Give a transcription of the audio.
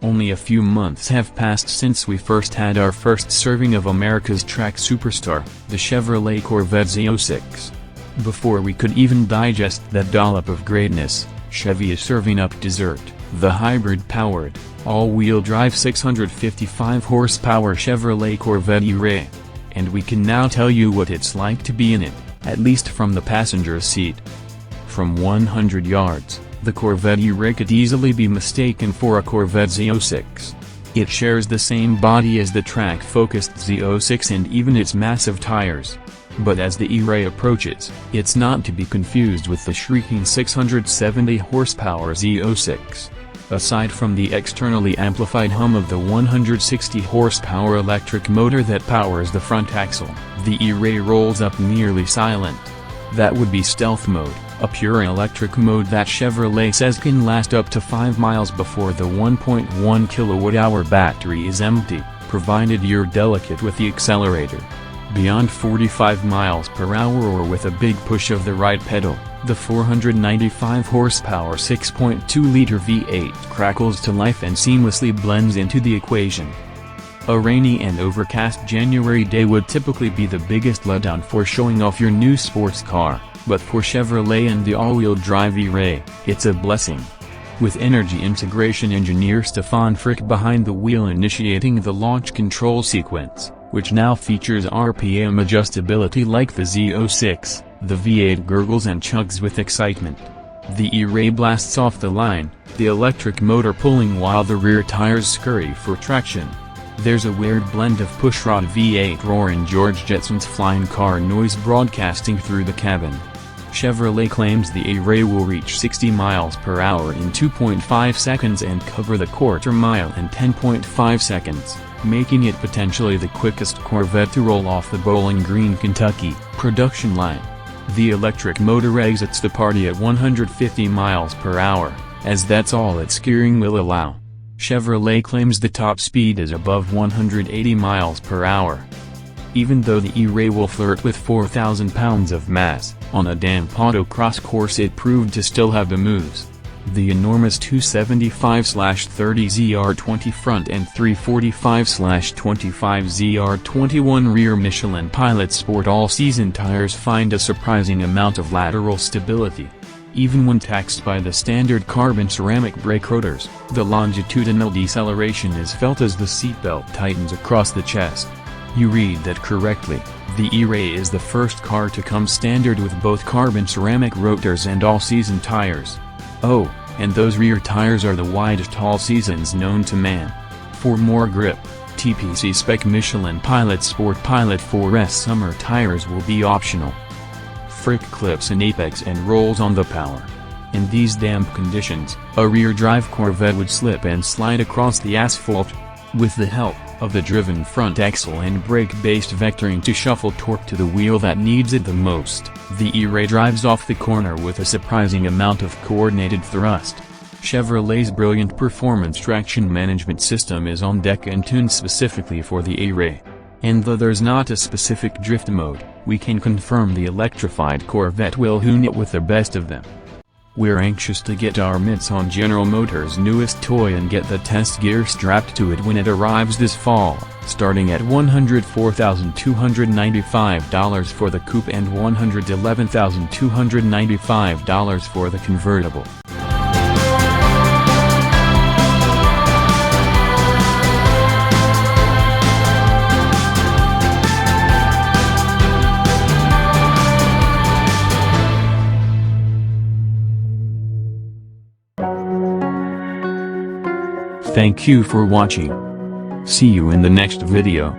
Only a few months have passed since we first had our first serving of America's track superstar, the Chevrolet Corvette Z06. Before we could even digest that dollop of greatness, Chevy is serving up dessert, the hybrid-powered, all-wheel drive 655 horsepower Chevrolet Corvette E-Ray. And we can now tell you what it's like to be in it, at least from the passenger seat. From 100 yards, the Corvette E-Ray could easily be mistaken for a Corvette Z06. It shares the same body as the track-focused Z06 and even its massive tires. But as the E-Ray approaches, it's not to be confused with the shrieking 670 horsepower Z06. Aside from the externally amplified hum of the 160 horsepower electric motor that powers the front axle, the E-Ray rolls up nearly silent. That would be stealth mode, a pure electric mode that Chevrolet says can last up to 5 miles before the 1.1 kWh battery is empty, provided you're delicate with the accelerator. Beyond 45 miles per hour or with a big push of the right pedal, the 495 horsepower 6.2-liter V8 crackles to life and seamlessly blends into the equation. A rainy and overcast January day would typically be the biggest letdown for showing off your new sports car, but for Chevrolet and the all-wheel drive E-Ray, it's a blessing. With energy integration engineer Stefan Frick behind the wheel initiating the launch control sequence, which now features RPM adjustability like the Z06, the V8 gurgles and chugs with excitement. The E-Ray blasts off the line, the electric motor pulling while the rear tires scurry for traction. There's a weird blend of pushrod V8 roar and George Jetson's flying car noise broadcasting through the cabin. Chevrolet claims the E-Ray will reach 60 miles per hour in 2.5 seconds and cover the quarter mile in 10.5 seconds, making it potentially the quickest Corvette to roll off the Bowling Green, Kentucky, production line. The electric motor exits the party at 150 miles per hour, as that's all its steering will allow. Chevrolet claims the top speed is above 180 miles per hour. Even though the E-Ray will flirt with 4,000 pounds of mass, on a damp autocross course it proved to still have the moves. The enormous 275/30 ZR20 front and 345/25 ZR21 rear Michelin Pilot Sport all-season tires find a surprising amount of lateral stability. Even when taxed by the standard carbon ceramic brake rotors, the longitudinal deceleration is felt as the seatbelt tightens across the chest. You read that correctly, the E-Ray is the first car to come standard with both carbon ceramic rotors and all-season tires. Oh, and those rear tires are the widest all-seasons known to man. For more grip, TPC spec Michelin Pilot Sport Pilot 4S summer tires will be optional. Frick clips an apex and rolls on the power. In these damp conditions, a rear-drive Corvette would slip and slide across the asphalt. With the help of the driven front axle and brake-based vectoring to shuffle torque to the wheel that needs it the most, the E-Ray drives off the corner with a surprising amount of coordinated thrust. Chevrolet's brilliant performance traction management system is on deck and tuned specifically for the E-Ray. And though there's not a specific drift mode, we can confirm the electrified Corvette will hoon it with the best of them. We're anxious to get our mitts on General Motors' newest toy and get the test gear strapped to it when it arrives this fall, starting at $104,295 for the coupe and $111,295 for the convertible. Thank you for watching. See you in the next video.